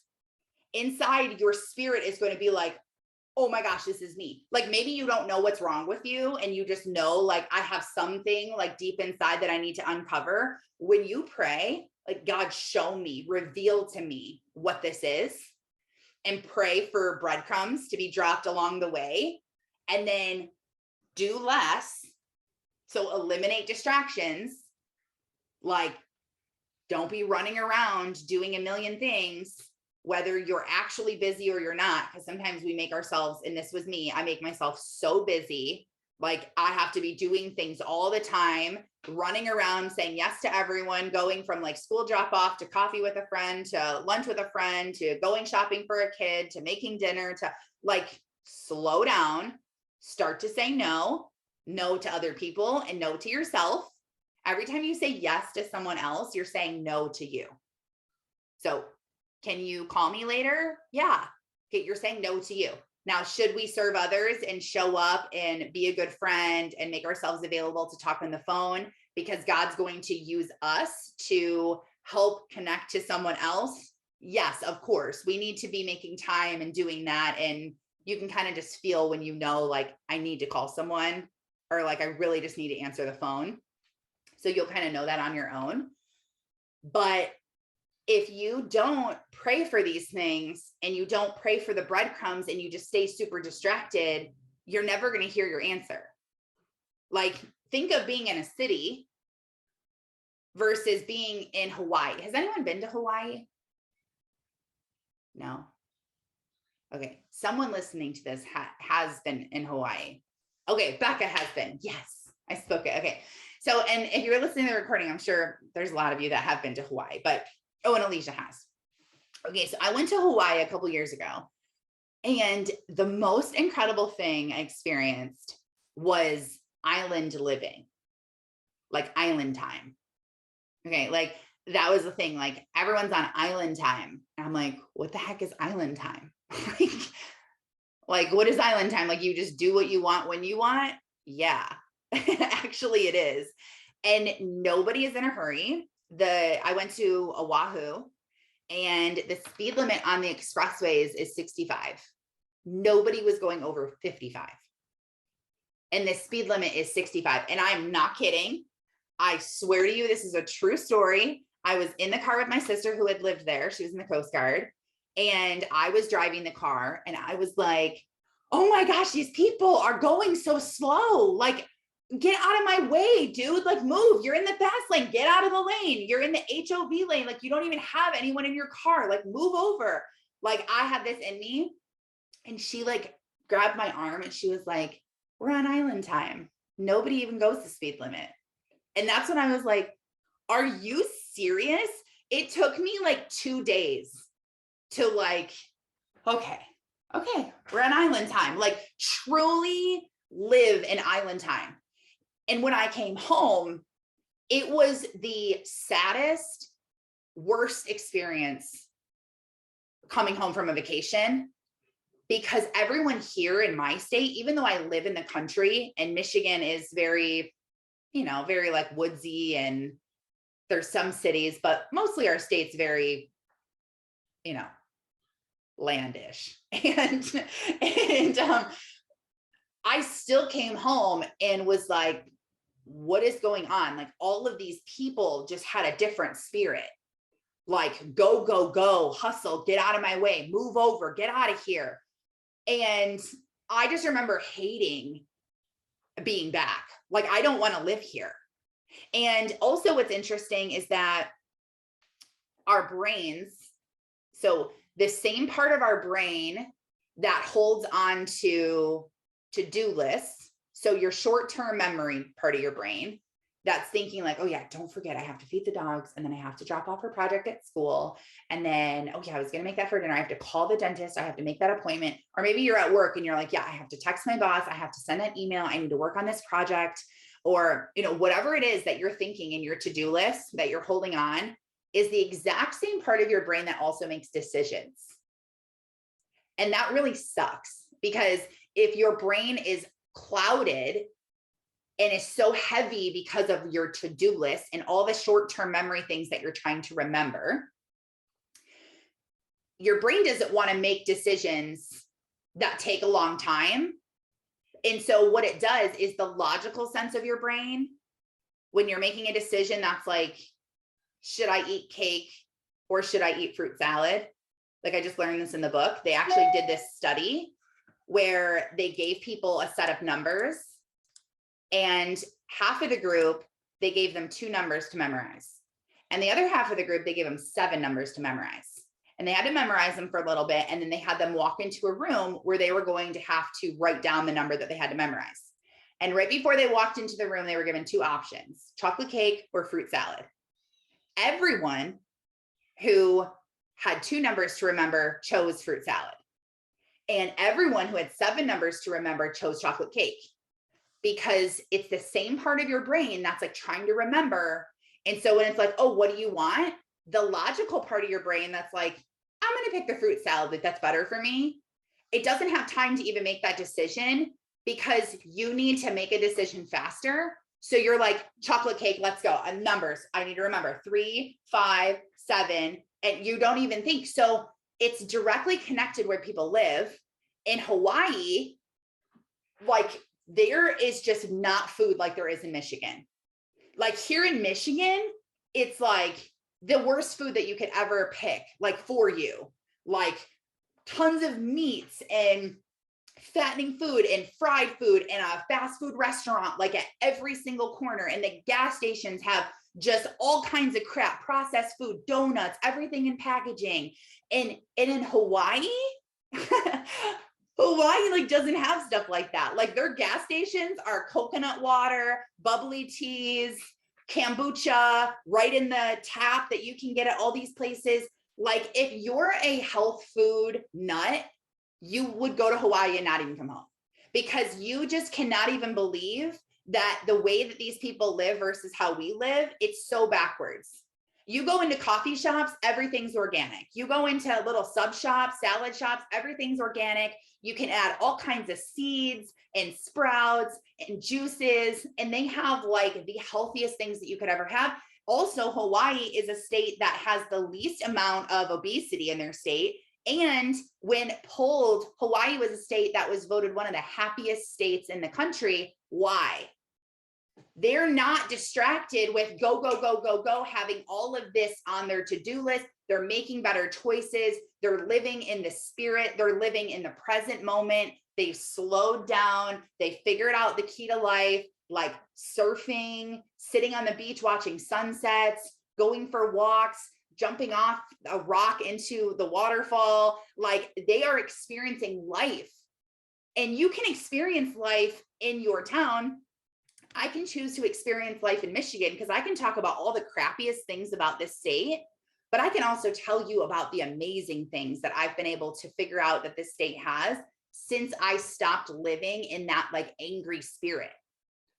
Inside, your spirit is going to be like, oh my gosh, this is me. Like maybe you don't know what's wrong with you and you just know like I have something like deep inside that I need to uncover. When you pray, like God, show me, reveal to me what this is, and pray for breadcrumbs to be dropped along the way, and then do less. So eliminate distractions. Like don't be running around doing a million things, whether you're actually busy or you're not. Because sometimes we make ourselves, and this was me, I make myself so busy. Like I have to be doing things all the time, running around, saying yes to everyone, going from like school drop off to coffee with a friend, to lunch with a friend, to going shopping for a kid, to making dinner, to like slow down, start to say no to other people and no to yourself. Every time you say yes to someone else, you're saying no to you. So can you call me later? Yeah. Okay, you're saying no to you. Now, should we serve others and show up and be a good friend and make ourselves available to talk on the phone because God's going to use us to help connect to someone else? Yes, of course. We need to be making time and doing that. And you can kind of just feel when you know, like, I need to call someone, or like, I really just need to answer the phone. So you'll kind of know that on your own. But if you don't pray for these things and you don't pray for the breadcrumbs and you just stay super distracted, you're never going to hear your answer. Like think of being in a city versus being in Hawaii. Has anyone been to Hawaii? No. Okay. Someone listening to this has been in Hawaii. Okay. Becca has been. Yes. I spoke it. Okay. So, and if you're listening to the recording, I'm sure there's a lot of you that have been to Hawaii, but oh, and Alicia has. Okay, so I went to Hawaii a couple years ago, and the most incredible thing I experienced was island living, like island time. Okay, like that was the thing. Like everyone's on island time. And I'm like, what the heck is island time? like, what is island time? Like you just do what you want when you want? Yeah, actually it is. And nobody is in a hurry. I went to Oahu, and the speed limit on the expressways is 65. Nobody was going over 55. And the speed limit is 65. And I'm not kidding. I swear to you, this is a true story. I was in the car with my sister who had lived there. She was in the Coast Guard. And I was driving the car, and I was like, oh my gosh, these people are going so slow. Like, get out of my way, dude. Like move. You're in the fast lane. Get out of the lane. You're in the HOV lane. Like you don't even have anyone in your car. Like move over. Like I had this in me. And she like grabbed my arm and she was like, we're on island time. Nobody even goes the speed limit. And that's when I was like, are you serious? It took me like 2 days to like, okay, we're on island time. Like truly live in island time. And when I came home, it was the saddest, worst experience coming home from a vacation, because everyone here in my state, even though I live in the country, and Michigan is very, very like woodsy, and there's some cities, but mostly our state's very, landish. And I still came home and was like, what is going on? Like all of these people just had a different spirit. Like go, go, go, hustle, get out of my way, move over, get out of here. And I just remember hating being back. Like, I don't want to live here. And also what's interesting is that our brains, so the same part of our brain that holds on to to-do lists, so your short-term memory part of your brain that's thinking like, oh yeah, don't forget, I have to feed the dogs, and then I have to drop off her project at school, and then, oh yeah, I was going to make that for dinner. I have to call the dentist. I have to make that appointment. Or maybe you're at work and you're like, yeah, I have to text my boss. I have to send an email. I need to work on this project, or, whatever it is that you're thinking in your to-do list that you're holding on is the exact same part of your brain that also makes decisions. And that really sucks, because if your brain is clouded and is so heavy because of your to-do list and all the short-term memory things that you're trying to remember, your brain doesn't want to make decisions that take a long time. And so what it does is the logical sense of your brain, when you're making a decision that's like, should I eat cake or should I eat fruit salad? Like I just learned this in the book. They actually did this study where they gave people a set of numbers, and half of the group, they gave them 2 numbers to memorize. And the other half of the group, they gave them 7 numbers to memorize. And they had to memorize them for a little bit. And then they had them walk into a room where they were going to have to write down the number that they had to memorize. And right before they walked into the room, they were given 2 options: chocolate cake or fruit salad. Everyone who had 2 numbers to remember chose fruit salad. And everyone who had 7 numbers to remember chose chocolate cake, because it's the same part of your brain that's like trying to remember. And so when it's like, oh, what do you want? The logical part of your brain that's like, I'm going to pick the fruit salad, like that's better for me. It doesn't have time to even make that decision, because you need to make a decision faster. So you're like, chocolate cake, let's go. And numbers, I need to remember 3, 5, 7, and you don't even think. So it's directly connected where people live. In Hawaii, like there is just not food like there is in Michigan. Like here in Michigan, it's like the worst food that you could ever pick, like for you, like tons of meats and fattening food and fried food and a fast food restaurant, like at every single corner. And the gas stations have just all kinds of crap, processed food, donuts, everything in packaging. And in Hawaii, Hawaii like doesn't have stuff like that. Like their gas stations are coconut water, bubbly teas, kombucha right in the tap that you can get at all these places. Like if you're a health food nut, you would go to Hawaii and not even come home, because you just cannot even believe that the way that these people live versus how we live, it's so backwards. You go into coffee shops, everything's organic. You go into little sub shops, salad shops, everything's organic. You can add all kinds of seeds and sprouts and juices, and they have like the healthiest things that you could ever have. Also, Hawaii is a state that has the least amount of obesity in their state. And when polled, Hawaii was a state that was voted one of the happiest states in the country. Why? They're not distracted with go, go, go, go, go, having all of this on their to-do list. They're making better choices. They're living in the spirit. They're living in the present moment. They've slowed down. They figured out the key to life, like surfing, sitting on the beach, watching sunsets, going for walks, jumping off a rock into the waterfall. Like they are experiencing life. And you can experience life in your town. I can choose to experience life in Michigan because I can talk about all the crappiest things about this state, but I can also tell you about the amazing things that I've been able to figure out that this state has since I stopped living in that like angry spirit,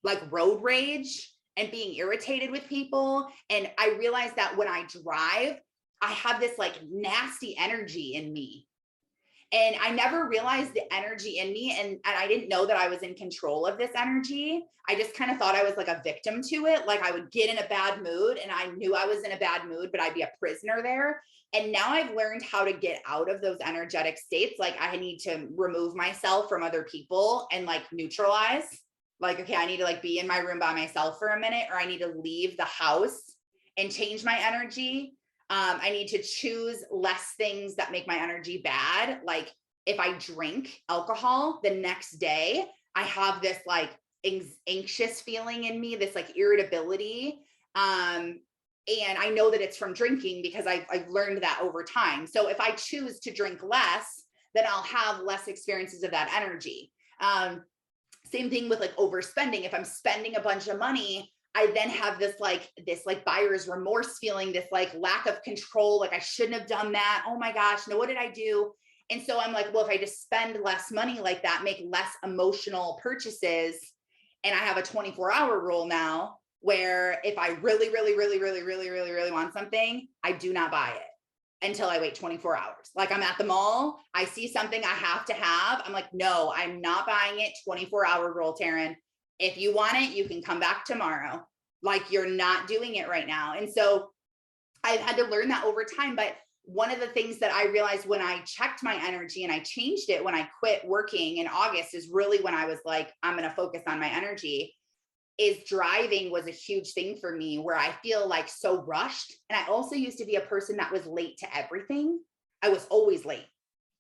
like road rage and being irritated with people. And I realized that when I drive, I have this like nasty energy in me. And I never realized the energy in me. And I didn't know that I was in control of this energy. I just kind of thought I was like a victim to it. Like I would get in a bad mood and I knew I was in a bad mood, but I'd be a prisoner there. And now I've learned how to get out of those energetic states. Like I need to remove myself from other people and like neutralize. Like, okay, I need to like be in my room by myself for a minute, or I need to leave the house and change my energy. I need to choose less things that make my energy bad. Like if I drink alcohol the next day, I have this like anxious feeling in me, this like irritability. And I know that it's from drinking because I've learned that over time. So if I choose to drink less, then I'll have less experiences of that energy. Same thing with like overspending. If I'm spending a bunch of money, I then have this like buyer's remorse feeling, this like lack of control. Like I shouldn't have done that. Oh my gosh, no, what did I do? And so I'm like, well, if I just spend less money like that, make less emotional purchases. And I have a 24-hour rule now where if I really, really, really, really, really, really, really want something, I do not buy it until I wait 24 hours. Like I'm at the mall, I see something I have to have. I'm like, no, I'm not buying it. 24-hour rule, Taryn. If you want it, you can come back tomorrow. Like you're not doing it right now. And so I've had to learn that over time. But one of the things that I realized when I checked my energy and I changed it when I quit working in August is really when I was like, I'm going to focus on my energy, is driving was a huge thing for me where I feel like so rushed. And I also used to be a person that was late to everything. I was always late.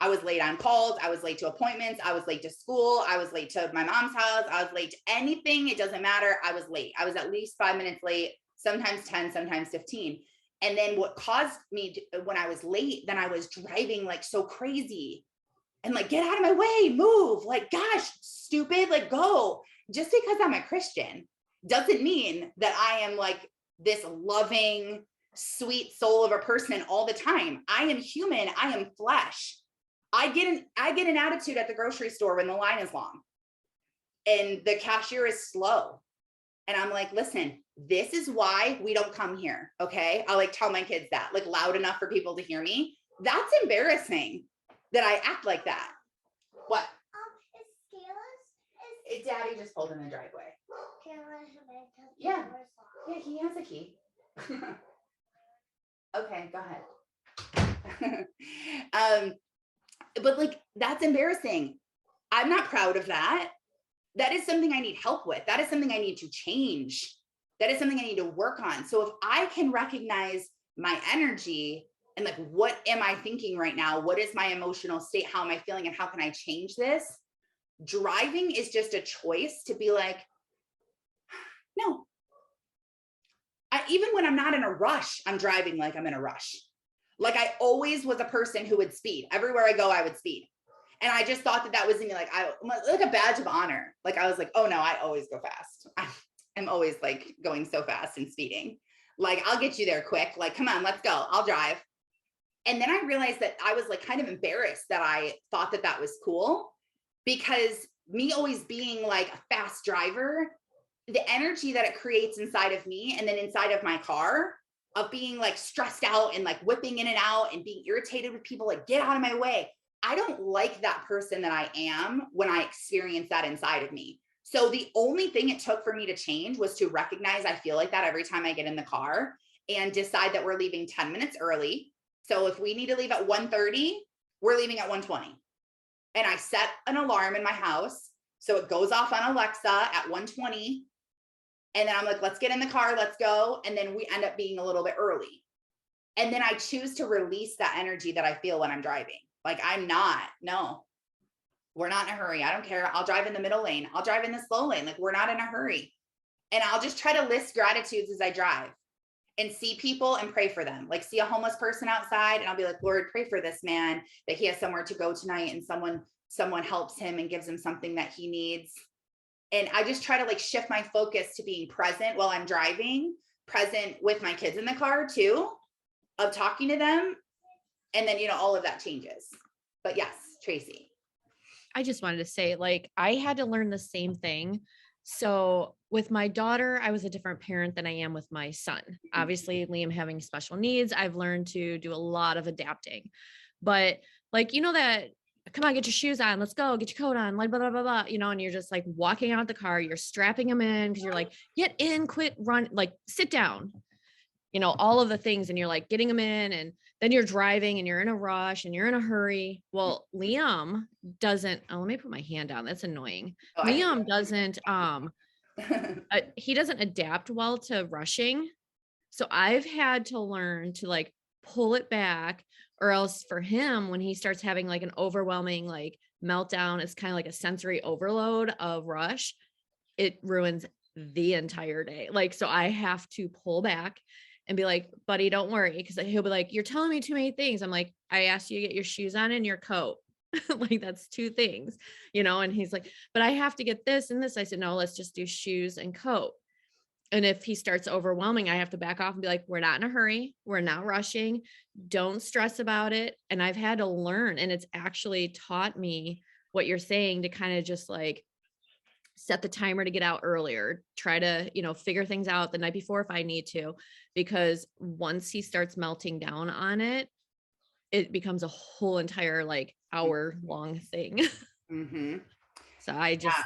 I was late on calls. I was late to appointments. I was late to school. I was late to my mom's house. I was late to anything. It doesn't matter. I was late. I was at least 5 minutes late, sometimes 10, sometimes 15. And then what caused me to, when I was late, then I was driving like so crazy and like, get out of my way, move, like, gosh, stupid, like go. Just because I'm a Christian doesn't mean that I am like this loving, sweet soul of a person all the time. I am human. I am flesh. I get an attitude at the grocery store when the line is long and the cashier is slow. And I'm like, listen, this is why we don't come here. Okay. I'll like tell my kids that like loud enough for people to hear me. That's embarrassing that I act like that. What? Daddy just pulled in the driveway. Yeah. Yeah, he has a key. Okay, go ahead. But like, that's embarrassing. I'm not proud of that. That is something I need help with. That is something I need to change. That is something I need to work on. So if I can recognize my energy and like, what am I thinking right now? What is my emotional state? How am I feeling? And how can I change this? Driving is just a choice to be like, no. Even when I'm not in a rush, I'm driving like I'm in a rush. Like I always was a person who would speed. Everywhere I go, I would speed. And I just thought that that was in me, like a badge of honor. Like I was like, oh no, I always go fast. I'm always like going so fast and speeding. Like I'll get you there quick. Like, come on, let's go. I'll drive. And then I realized that I was like kind of embarrassed that I thought that that was cool, because me always being like a fast driver, the energy that it creates inside of me and then inside of my car of being like stressed out and like whipping in and out and being irritated with people, like get out of my way. I don't like that person that I am when I experience that inside of me. So the only thing it took for me to change was to recognize I feel like that every time I get in the car and decide that we're leaving 10 minutes early. So if we need to leave at 1:30, we're leaving at 1:20. And I set an alarm in my house. So it goes off on Alexa at 1:20. And then I'm like, let's get in the car, let's go. And then we end up being a little bit early. And then I choose to release that energy that I feel when I'm driving. Like no, we're not in a hurry. I don't care. I'll drive in the middle lane. I'll drive in the slow lane. Like we're not in a hurry. And I'll just try to list gratitudes as I drive and see people and pray for them. Like see a homeless person outside and I'll be like, Lord, pray for this man that he has somewhere to go tonight and someone helps him and gives him something that he needs. And I just try to like shift my focus to being present while I'm driving, present with my kids in the car too, of talking to them. And then, all of that changes. But yes, Tracy. I just wanted to say, like, I had to learn the same thing. So with my daughter, I was a different parent than I am with my son. Obviously, Liam having special needs, I've learned to do a lot of adapting. But like, that, come on, get your shoes on, let's go, get your coat on, like, blah, blah, blah, blah, and you're just like walking out the car, you're strapping them in because you're like, get in, quit, run, like sit down, all of the things. And you're like getting them in, and then you're driving and you're in a rush and you're in a hurry. Well, Liam doesn't, let me put my hand down. That's annoying. Liam doesn't, he doesn't adapt well to rushing. So I've had to learn to like pull it back, or else for him, when he starts having like an overwhelming like meltdown, it's kind of like a sensory overload of rush. It ruins the entire day. Like, so I have to pull back and be like, buddy, don't worry. Cause he'll be like, you're telling me too many things. I'm like, I asked you to get your shoes on and your coat. Like that's 2 things, and he's like, but I have to get this and this. I said, no, let's just do shoes and coat. And if he starts overwhelming, I have to back off and be like, we're not in a hurry. We're not rushing. Don't stress about it. And I've had to learn, and it's actually taught me what you're saying, to kind of just like set the timer to get out earlier, try to, figure things out the night before if I need to, because once he starts melting down on it, it becomes a whole entire like hour long thing. Mm-hmm. So I just,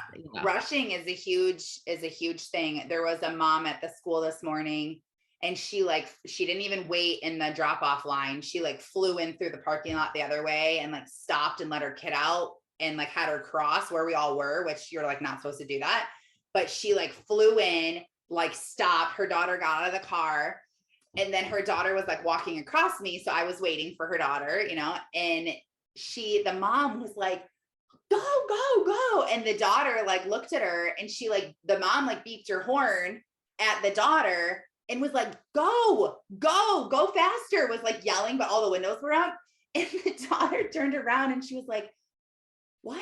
rushing is a huge thing. There was a mom at the school this morning And she didn't even wait in the drop off line. She like flew in through the parking lot the other way and like stopped and let her kid out and like had her cross where we all were, which you're like not supposed to do that. But she like flew in, like stopped. Her daughter got out of the car, and then her daughter was like walking across me. So I was waiting for her daughter, you know, and the mom was like, go, go, go. And the daughter like looked at her, and she like, the mom like beeped her horn at the daughter and was like, go, go, go faster, was like yelling, but all the windows were up. And the daughter turned around and she was like, what?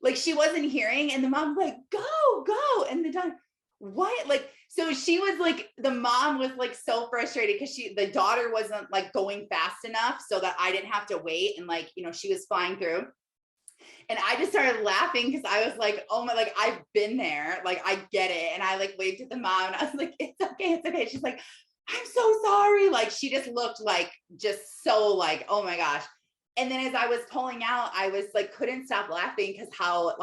Like she wasn't hearing. And the mom was like, go, go. And the daughter, what? Like, so she was like, the mom was like so frustrated because the daughter wasn't like going fast enough so that I didn't have to wait. And like, you know, she was flying through. And I just started laughing because I was like, oh my, like I've been there. Like I get it. And I like waved at the mom and I was like, it's okay. It's okay. She's like, I'm so sorry. Like she just looked like just so like, oh my gosh. And then as I was pulling out, I was like, couldn't stop laughing because how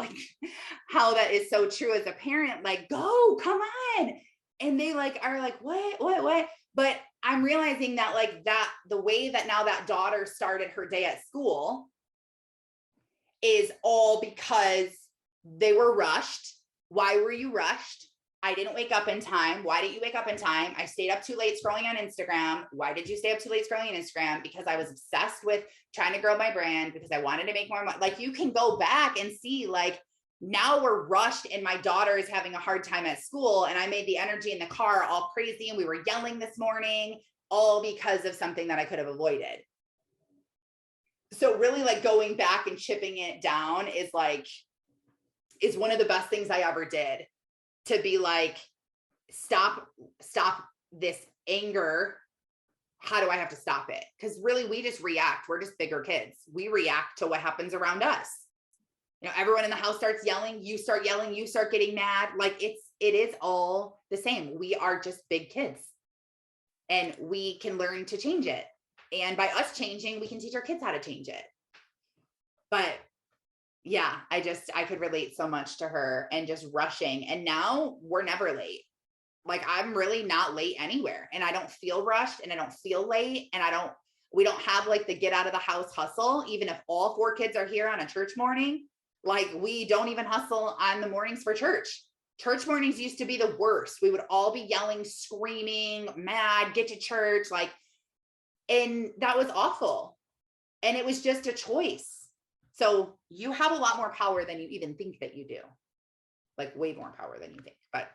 that is so true as a parent, like, go, come on. And they like, are like, what? But I'm realizing that like that, the way that now that daughter started her day at school is all because they were rushed. Why were you rushed? I didn't wake up in time. Why didn't you wake up in time? I stayed up too late scrolling on Instagram. Why did you stay up too late scrolling on Instagram? Because I was obsessed with trying to grow my brand, because I wanted to make more money. Like you can go back and see like now we're rushed and my daughter is having a hard time at school and I made the energy in the car all crazy and we were yelling this morning, all because of something that I could have avoided. So really like going back and chipping it down is one of the best things I ever did, to be like, stop this anger. How do I have to stop it? Because really we just react. We're just bigger kids. We react to what happens around us. You know, everyone in the house starts yelling, you start yelling, you start getting mad. Like it is all the same. We are just big kids and we can learn to change it. And by us changing, we can teach our kids how to change it. But yeah, I could relate so much to her and just rushing. And now we're never late. Like I'm really not late anywhere, and I don't feel rushed and I don't feel late. And we don't have like the get out of the house hustle. Even if all 4 kids are here on a church morning, like we don't even hustle on the mornings for church. Church mornings used to be the worst. We would all be yelling, screaming, mad, get to church. And that was awful. And it was just a choice. So you have a lot more power than you even think that you do, like way more power than you think. But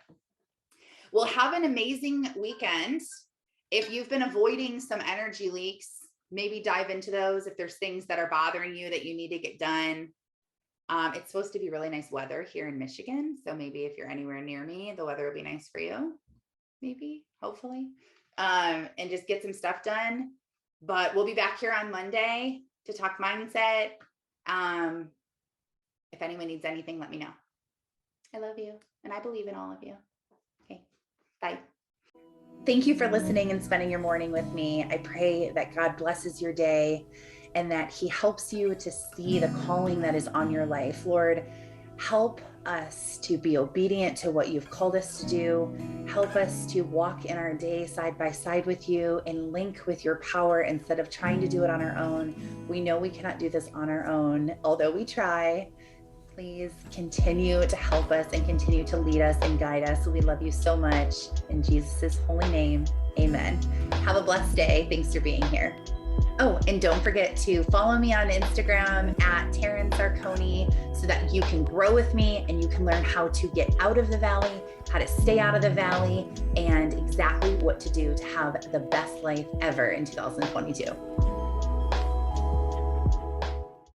we'll have an amazing weekend. If you've been avoiding some energy leaks, maybe dive into those. If there's things that are bothering you that you need to get done. It's supposed to be really nice weather here in Michigan. So maybe if you're anywhere near me, the weather will be nice for you. Maybe, hopefully, and just get some stuff done. But we'll be back here on Monday to talk mindset. If anyone needs anything, let me know. I love you and I believe in all of you. Okay, bye. Thank you for listening and spending your morning with me. I pray that God blesses your day and that He helps you to see the calling that is on your life. Lord, help us to be obedient to what you've called us to do. Help us to walk in our day side by side with you and link with your power instead of trying to do it on our own. We know we cannot do this on our own, although we try. Please continue to help us and continue to lead us and guide us. We love you so much. In Jesus' holy name, amen. Have a blessed day. Thanks for being here. Oh, and don't forget to follow me on Instagram at Taryn Sarconi so that you can grow with me and you can learn how to get out of the valley, how to stay out of the valley, and exactly what to do to have the best life ever in 2022.